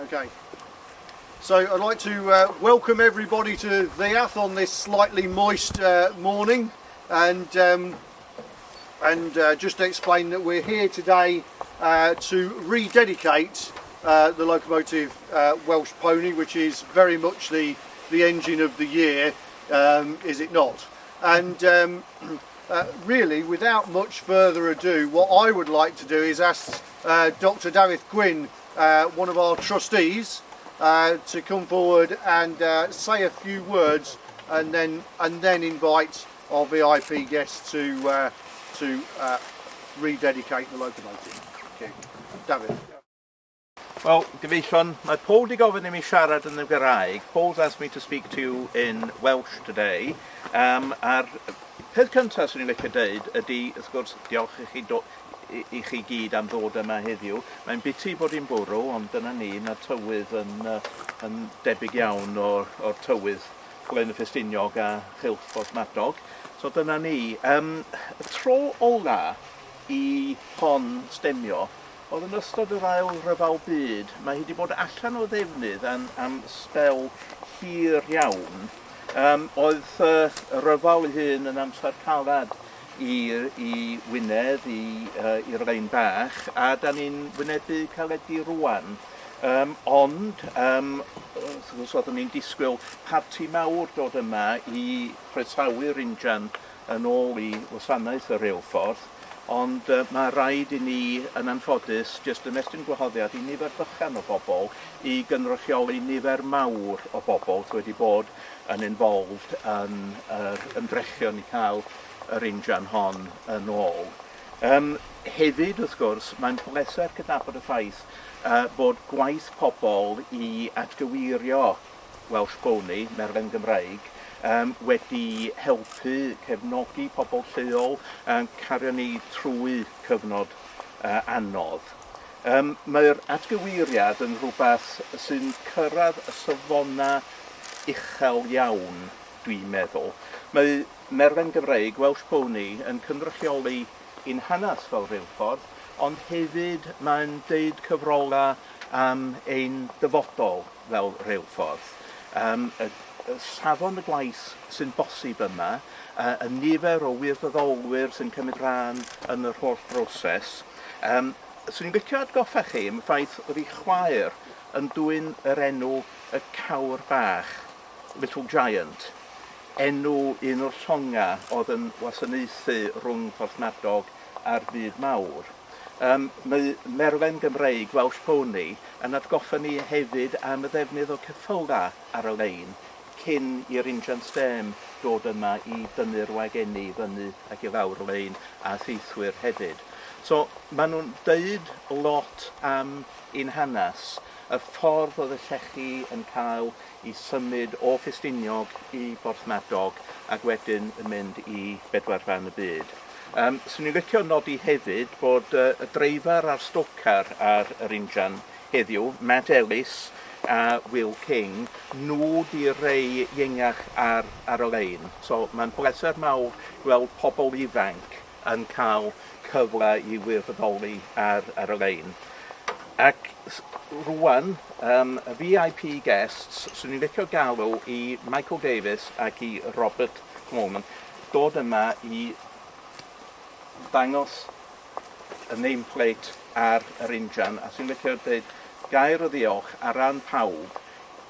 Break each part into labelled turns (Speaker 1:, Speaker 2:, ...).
Speaker 1: Okay. So I'd like to welcome everybody to Dduallt on this slightly moist morning, and just explain that we're here today to rededicate the locomotive Welsh Pony, which is very much the engine of the year, is it not? And really, without much further ado, what I would like to do is ask Dr. Dafydd Gwynn, one of our trustees, to come forward and say a few words, and then invite our VIP guests to rededicate the locomotive. Okay. David.
Speaker 2: Well, gyfeillion, mae Paul di gofyn i mi siarad yn y Gymraeg. Paul's asked me to speak to you in Welsh today. A'r peth cyntaf sy'n ni'n licio dweud ydy, wrth gwrs, diolch i chi gyd am ddod yma heddiw. Mae'n biti bod i'n bwrw, ond dyna ni, mae'r tywydd yn debyg iawn o'r tywydd Blaenau Ffestiniog a chylch Porthmadog. So dyna ni. Tro ola i hon stemio, oedd yn ystod yr ail ryfal byd, mae hi wedi bod allan o ddefnydd am spel hir iawn. Oedd y ryfal hyn yn amser calad i Gwynedd, i'r lein bach, a da ni'n wynebu caledu rwan. Ond, oeddwn ni'n disgwyl parti mawr dod yma i croesawu'r injan yn ôl i wasanaeth y rheilffordd, ond mae rhaid i ni, yn anffodus, jyst ymestyn gwahoddiad i nifer bychan o bobl i gynrychioli nifer mawr o bobl sydd wedi bod yn involved yn ymdrechion i cael yr injan hon yn ôl. Hefyd, wrth gwrs, mae'n pleser cydnabod y ffaith bod gwaith pobl i atgywirio Welsh Pony, Merlin Gymraeg, wedi helpu cefnogi pobl lleol cario ni trwy cyfnod anodd. Mae'r atgywiriad yn rhywbeth sy'n cyrraedd y safona uchel iawn, dwi'n meddwl. Mae Merlin Gymraeg, Welsh Pony, yn cynrychioli un hanes fel rheilffordd, ond hefyd mae'n deud cyfrola am ein dyfodol fel rheilffordd. Y safon y gwaith sy'n bosib yma, y nifer o wirfoddolwyr sy'n cymryd rhan yn yr holl broses. Swn i'n licio atgoffa chi am y ffaith oedd ei chwaer yn dwyn yr enw y cawr bach, Little Giant, enw un o'r llonga oedd yn wasanaethu rhwng Porthmadog a'r byd mawr. Mae Merlin Gymraeg, Welsh Pony, yn atgoffa ni hefyd am y ddefnydd o ceffyla ar y lein, cyn i'r injan stem dod yma i dynnu'r wageni fyny ac i lawr y lein a theithwyr hefyd. So, maen nhw'n deud lot am un hanes, y ffordd oedd y llechi yn cael i symud o Ffestiniog i Porthmadog ac wedyn yn mynd i bedwar rhan y byd. Swn i'n licio nodi hefyd bod y dreifar a'r stwcar ar yr injan heddiw, Matt Ellis a Will King, nhw di rei iengach ar y lein. So mae'n bleser mawr gweld pobl ifanc yn cael cyfle i wirfoddoli ar y lein. Ac rwan, y VIP guests, swn i'n licio galw i Michael Davies ac i Robert Smallman dod yma i dangos y nameplate ar yr injan, a swn i'n licio dweud gair o ddiolch ar ran pawb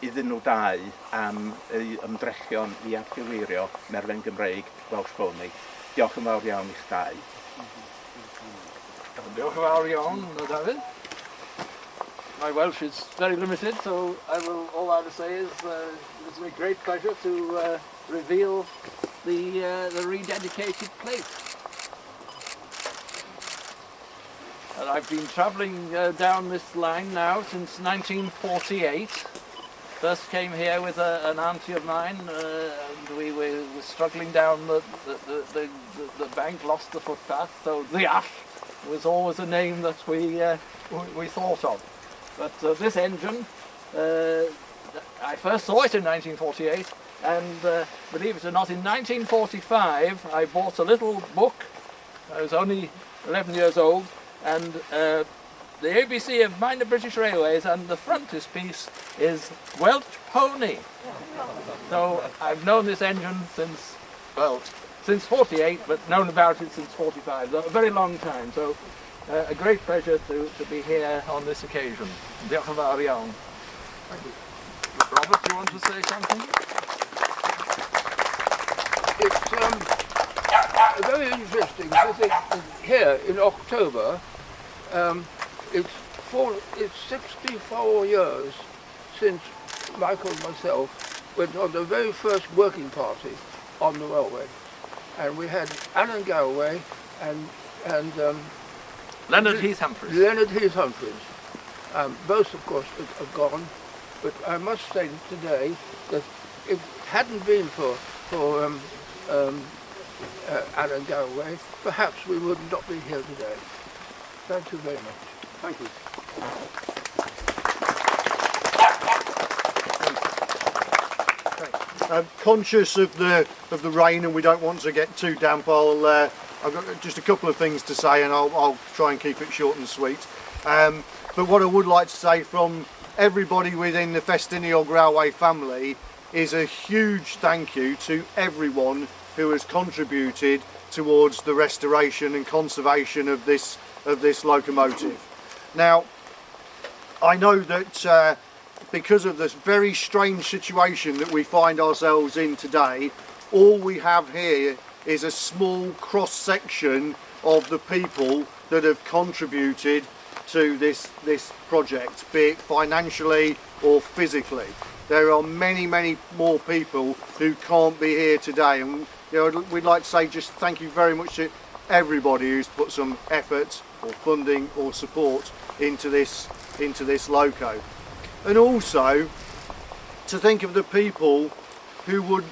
Speaker 2: iddyn nhw dau am eu ymdrechion i atgywirio Merlin Gymraeg, Welsh Pony. Diolch yn fawr iawn i'ch dau.
Speaker 3: Diolch yn fawr iawn, David. My Welsh is very limited, so all I will say is it's a great pleasure to reveal the rededicated plate. And I've been travelling down this line now since 1948. First came here with an auntie of mine, and we were struggling down the bank, lost the footpath, so Dduallt was always a name that we thought of. But this engine, I first saw it in 1948, and believe it or not, in 1945 I bought a little book. I was only 11 years old, and the ABC of Minor British Railways, and the frontispiece is Welsh Pony. So I've known this engine since, well, since 48, but known about it since 45, so a very long time. So a great pleasure to be here on this occasion. Diolch yn fawr iawn. Thank you. Robert, do you want to say something?
Speaker 4: It's very interesting because here in October, it's 64 years since Michael and myself went on the very first working party on the railway, and we had Alan Galloway and
Speaker 3: Leonard Heath Humphreys.
Speaker 4: Leonard Heath Humphreys. Both, of course, have gone, but I must say today that if it hadn't been for Alan Galloway, perhaps we would not be here today. Thank you very much.
Speaker 1: Thank you. Conscious of the rain, and we don't want to get too damp, I've got just a couple of things to say, and I'll try and keep it short and sweet. But what I would like to say from everybody within the Ffestiniog Railway family is a huge thank you to everyone who has contributed towards the restoration and conservation of this locomotive. Now, I know that because of this very strange situation that we find ourselves in today, all we have here is a small cross-section of the people that have contributed to this project, be it financially or physically. There are many more people who can't be here today, and we'd like to say just thank you very much to everybody who's put some effort or funding or support into this loco. And also to think of the people who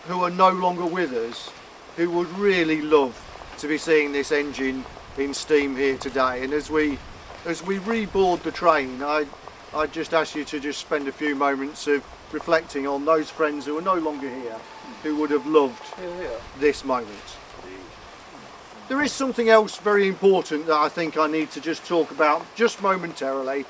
Speaker 1: are no longer with us, who would really love to be seeing this engine in steam here today. And as we reboard the train, I'd just ask you to just spend a few moments of reflecting on those friends who are no longer here, who would have loved this moment. There is something else very important that I think I need to just talk about just momentarily,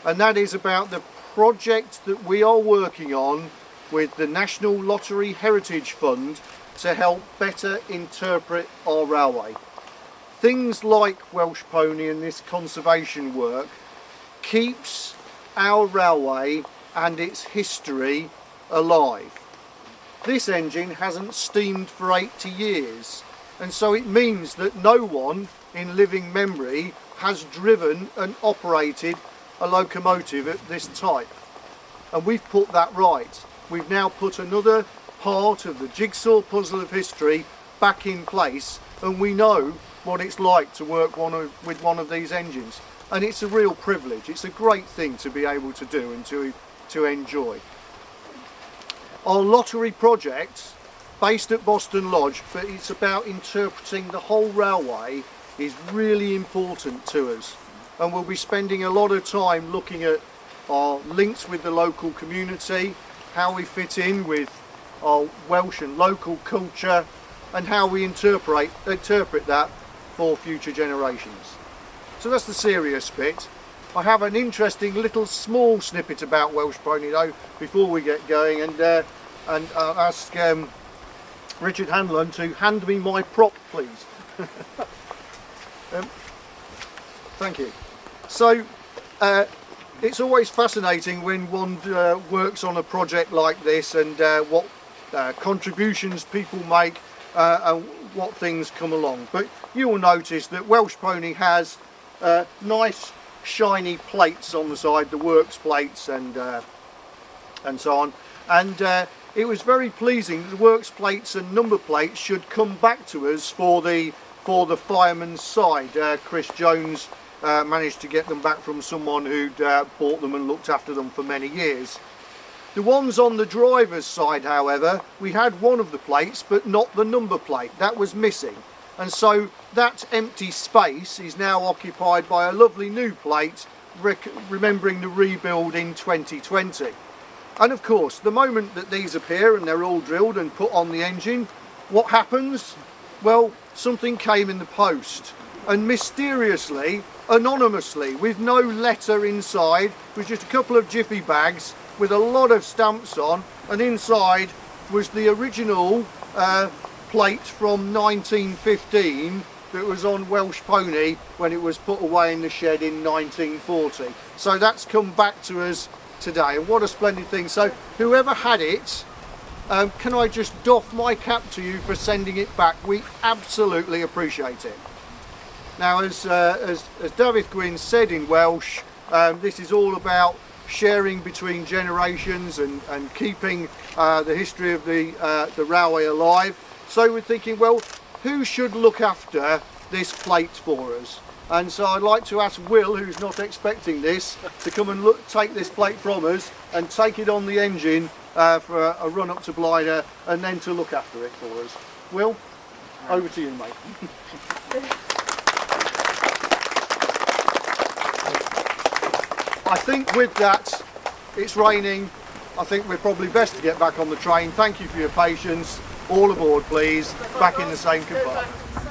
Speaker 1: and that is about the project that we are working on with the National Lottery Heritage Fund to help better interpret our railway. Things like Welsh Pony and this conservation work keeps our railway and its history alive. This engine hasn't steamed for 80 years, and so it means that no one in living memory has driven and operated a locomotive at this type. And we've put that right. We've now put another part of the jigsaw puzzle of history back in place, and we know what it's like to work with one of these engines. And it's a real privilege. It's a great thing to be able to do and to enjoy. Our lottery project, based at Boston Lodge, but it's about interpreting the whole railway, is really important to us. And we'll be spending a lot of time looking at our links with the local community, how we fit in with our Welsh and local culture, and how we interpret that for future generations. So that's the serious bit. I have an interesting little small snippet about Welsh Pony though before we get going, and I'll ask Richard Hanlon to hand me my prop, please. Thank you. So it's always fascinating when one works on a project like this, and what contributions people make and what things come along. But you will notice that Welsh Pony has nice shiny plates on the side, the works plates and so on. And it was very pleasing that the works plates and number plates should come back to us for the fireman's side. Chris Jones managed to get them back from someone who'd bought them and looked after them for many years. The ones on the driver's side, however, we had one of the plates but not the number plate. That was missing, and so that empty space is now occupied by a lovely new plate remembering the rebuild in 2020. And of course, the moment that these appear and they're all drilled and put on the engine, what happens? Well, something came in the post, and mysteriously anonymously with no letter inside, with just a couple of jiffy bags with a lot of stamps on, and inside was the original plate from 1915 that was on Welsh Pony when it was put away in the shed in 1940. So that's come back to us today, and what a splendid thing. So whoever had it, can I just doff my cap to you for sending it back? We absolutely appreciate it. Now, as Dafydd Gwynn said in Welsh, this is all about sharing between generations and keeping the history of the railway alive. So we're thinking, well, who should look after this plate for us? And so I'd like to ask Will, who's not expecting this, to come and take this plate from us and take it on the engine for a run up to Blaenau, and then to look after it for us. Will, over to you, mate. I think with that, it's raining. I think we're probably best to get back on the train. Thank you for your patience. All aboard, please. Back in the same compartment.